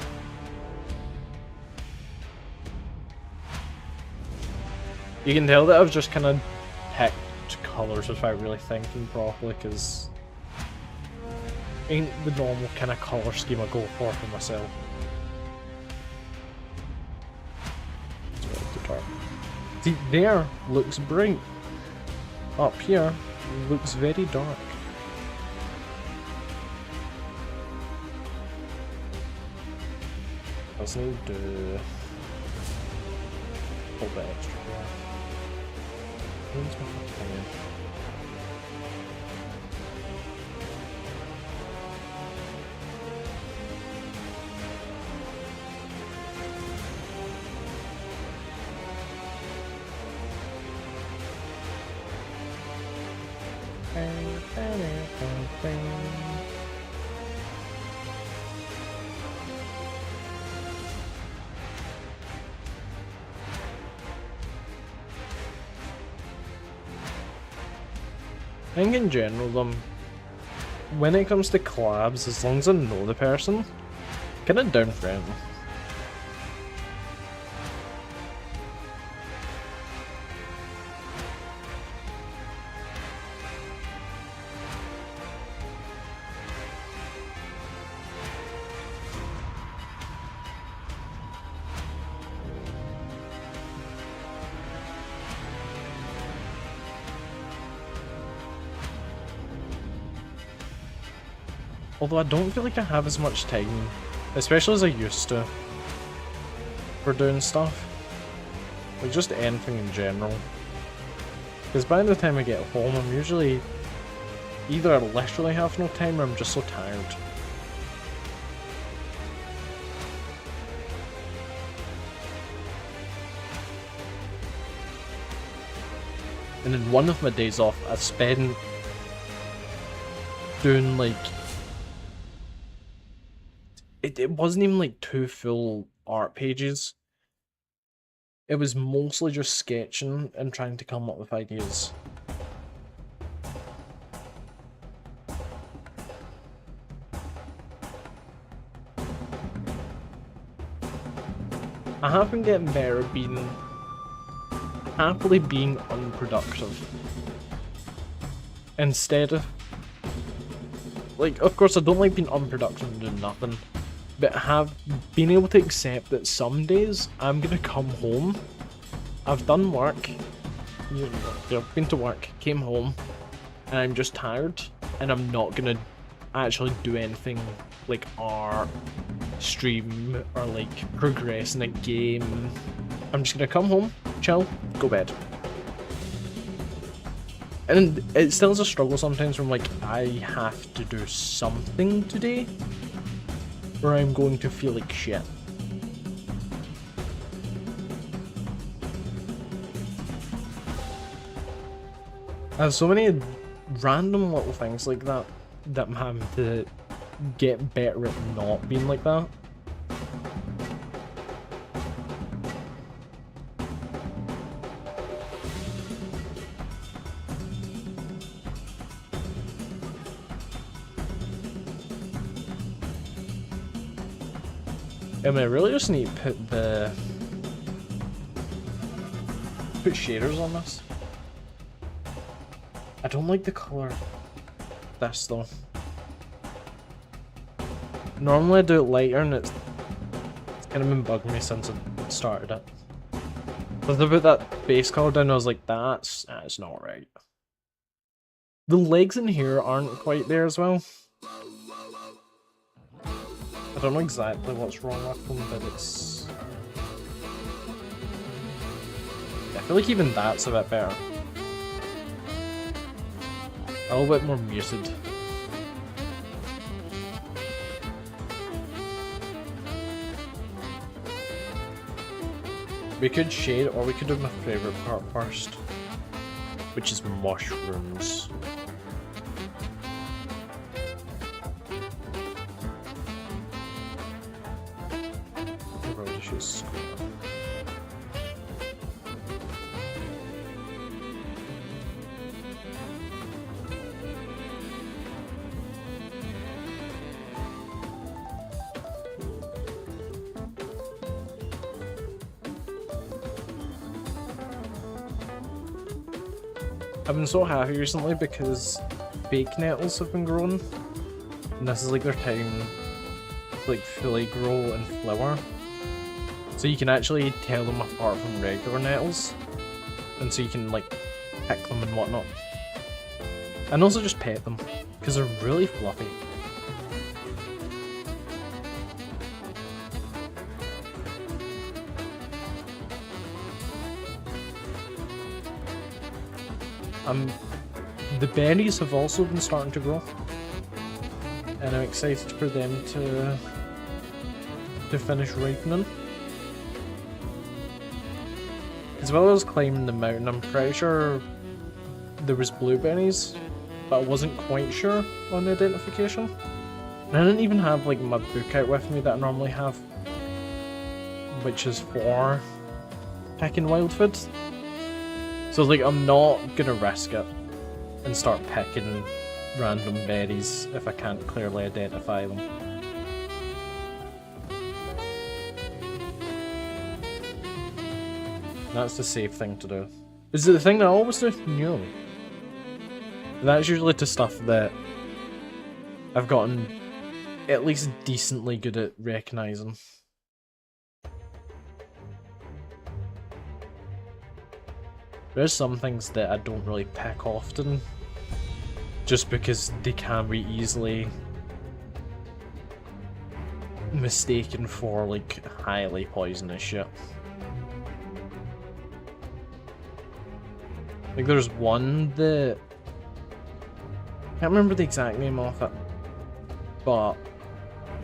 You can tell that I've just kind of picked colours without really thinking properly, because ain't the normal kind of colour scheme I go for myself. See, there looks bright. Up here looks very dark. Let's need to do a little bit extra here. Where's my fucking I think in general, when it comes to collabs, as long as I know the person, kinda down for it. Although I don't feel like I have as much time, especially as I used to, for doing stuff. Like just anything in general. Because by the time I get home, I'm usually either I literally have no time or I'm just so tired. And in one of my days off, I spent doing like... It wasn't even like 2 full art pages. It was mostly just sketching and trying to come up with ideas. I have been getting better at happily being unproductive. Instead of... Like, of course I don't like being unproductive and doing nothing. But have been able to accept that some days I'm gonna come home, I've done work, I've been to work, came home, and I'm just tired, and I'm not gonna actually do anything like art, stream, or like progress in a game. I'm just gonna come home, chill, go bed. And it still is a struggle sometimes from like, I have to do something today, or I'm going to feel like shit. I have so many random little things like that that I'm having to get better at not being like that. I mean, I really just need to put shaders on this. I don't like the colour of this though. Normally I do it lighter and it's kind of been bugging me since I started it. But I put that base colour down, I was like, that's not right. The legs in here aren't quite there as well. I don't know exactly what's wrong with them, but it's... I feel like even that's a bit better. A little bit more muted. We could shade, or we could do my favourite part first, which is mushrooms. I've been so happy recently because fake nettles have been grown, and this is like their time to like fully grow and flower. So you can actually tell them apart from regular nettles, and so you can like pick them and whatnot. And also just pet them, because they're really fluffy. The berries have also been starting to grow, and I'm excited for them to finish ripening. As well as climbing the mountain, I'm pretty sure there was blueberries, but I wasn't quite sure on the identification. And I didn't even have like my book out with me that I normally have, which is for picking wild food. So like I'm not gonna risk it and start picking random berries if I can't clearly identify them. That's the safe thing to do. Is it the thing that I always do? No. That's usually to stuff that I've gotten at least decently good at recognising. There's some things that I don't really pick often, just because they can be easily mistaken for like highly poisonous shit. Like there's one that I can't remember the exact name of it, but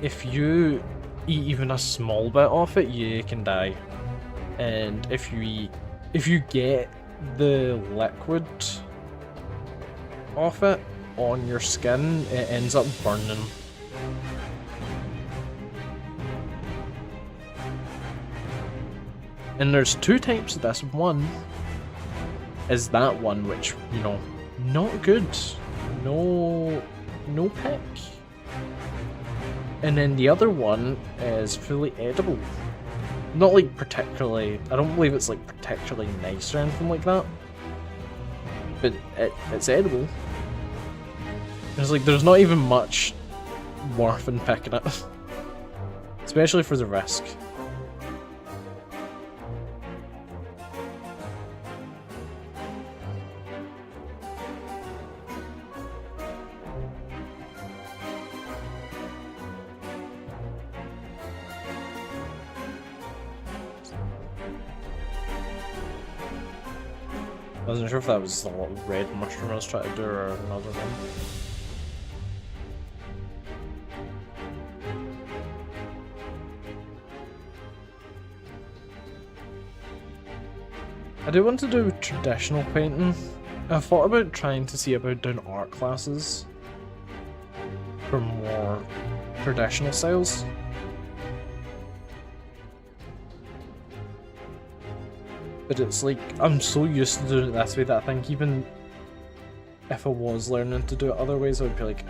if you eat even a small bit of it, you can die. And if you get the liquid off it on your skin, it ends up burning. And there's two types of this. One is that one which, you know, not good. No pick. And then the other one is fully edible. Not like particularly, I don't believe it's like particularly nice or anything like that, but it's edible. It's like there's not even much worth in picking it, especially for the risk. I wasn't sure if that was the little red mushroom I was trying to do or another one. I do want to do traditional painting. I thought about trying to see about doing art classes for more traditional styles. But it's like, I'm so used to doing it this way that I think even if I was learning to do it other ways, I would be like,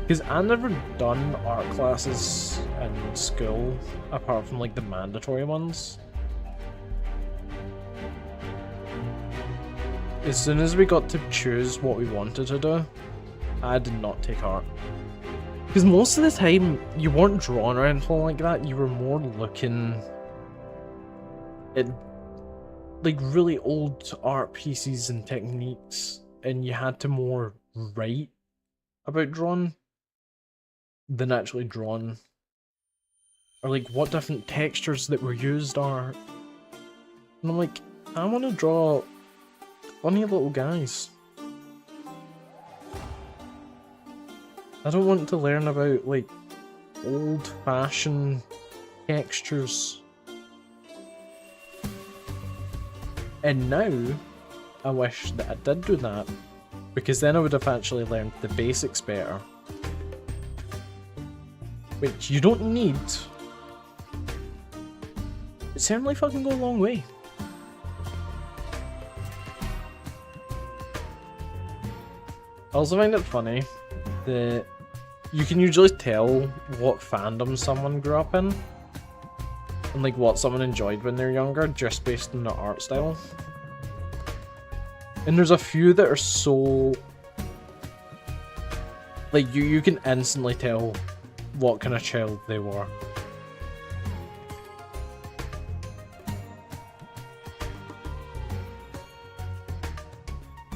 Because I've never done art classes in school, apart from like the mandatory ones. As soon as we got to choose what we wanted to do, I did not take art. Because most of the time, you weren't drawn or anything like that, you were more looking at like really old art pieces and techniques, and you had to more write about drawing than actually drawn. Or like what different textures that were used are. And I'm like, I want to draw funny little guys. I don't want to learn about, like, old-fashioned textures. And now, I wish that I did do that, because then I would have actually learned the basics better. Which you don't need. It certainly fucking go a long way. I also find it funny that you can usually tell what fandom someone grew up in and like what someone enjoyed when they're younger, just based on the art style. And there's a few that are so like you can instantly tell what kind of child they were.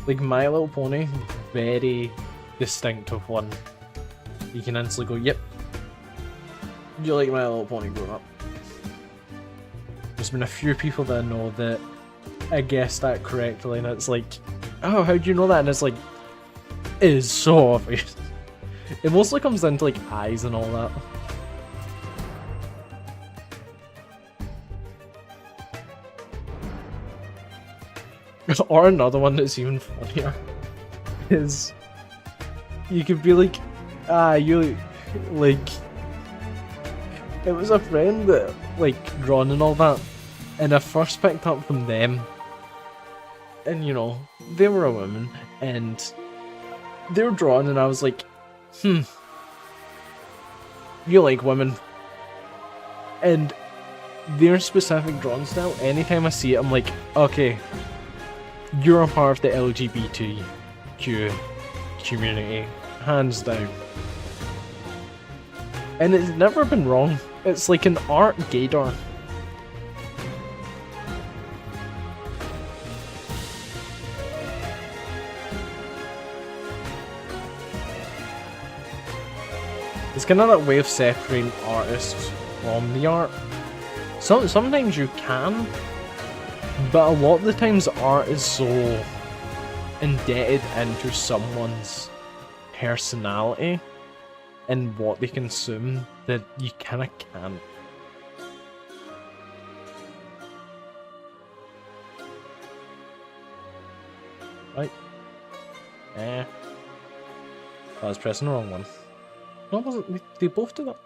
Like My Little Pony, very distinctive one. You can instantly go, yep, you like My Little Pony growing up. There's been a few people that I know that I guessed that correctly, and it's like, oh, how do you know that? And it's like, it is so obvious. It mostly comes down to like eyes and all that. Or another one that's even funnier is you could be like, you like, it was a friend that like drawn and all that, and I first picked up from them, and you know, they were a woman and they were drawn, and I was like, you like women, and their specific drawing style, anytime I see it I'm like, okay, you're a part of the LGBTQ community, hands down. And it's never been wrong. It's like an art gaydar. It's kind of that way of separating artists from the art. Sometimes you can, but a lot of the times art is so indebted into someone's personality and what they consume that you kinda can't. Right. I was pressing the wrong one. No, it wasn't. They both do that.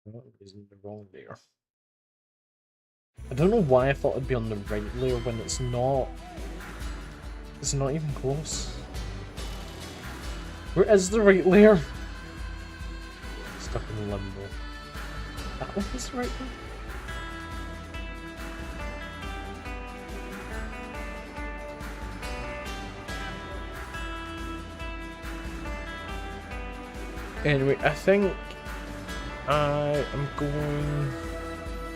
What is in the wrong layer? I don't know why I thought it'd be on the right layer when it's not. It's not even close. Where is the right layer? Stuck in limbo. That one is the right one? Anyway, I think I am going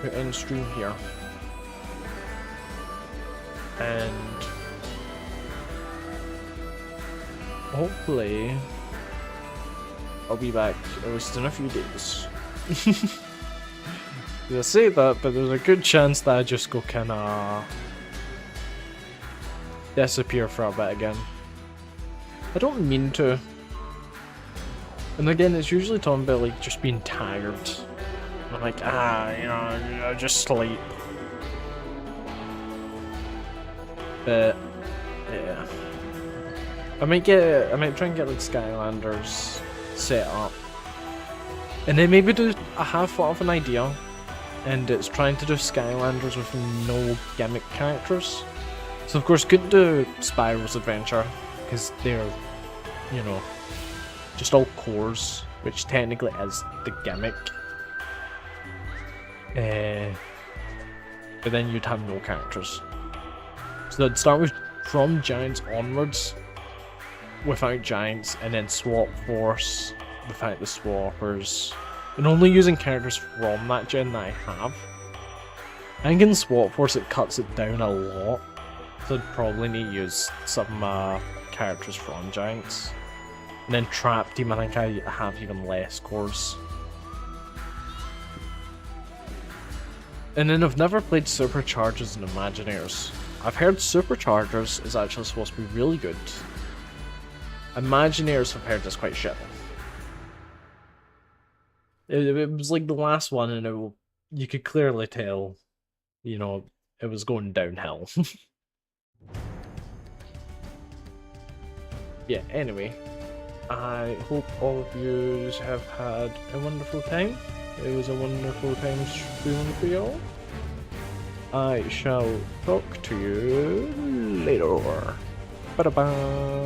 to end stream here. And hopefully I'll be back at least in a few days. I say that, but there's a good chance that I just go kinda disappear for a bit again. I don't mean to. And again, it's usually talking about like just being tired. I'm like, you know, I just sleep. But yeah, I might try and get like Skylanders set up, and then maybe do. I have thought of an idea, and it's trying to do Skylanders with no gimmick characters. So of course, couldn't do Spyro's Adventure because they're, you know, just all cores, which technically is the gimmick. But then you'd have no characters. So they'd start with from Giants onwards without Giants, and then Swap Force without the Swappers, and only using characters from that gen that I have. I think in Swap Force it cuts it down a lot, so I'd probably need to use some characters from Giants. And then Trap Team, I think I have even less cores. And then I've never played Superchargers and Imagineers. I've heard Superchargers is actually supposed to be really good. Imagineers I've heard is quite shit. It was like the last one, and you could clearly tell, you know, it was going downhill. Yeah, anyway. I hope all of you have had a wonderful time. It was a wonderful time streaming with you all. I shall talk to you later. Bye-bye.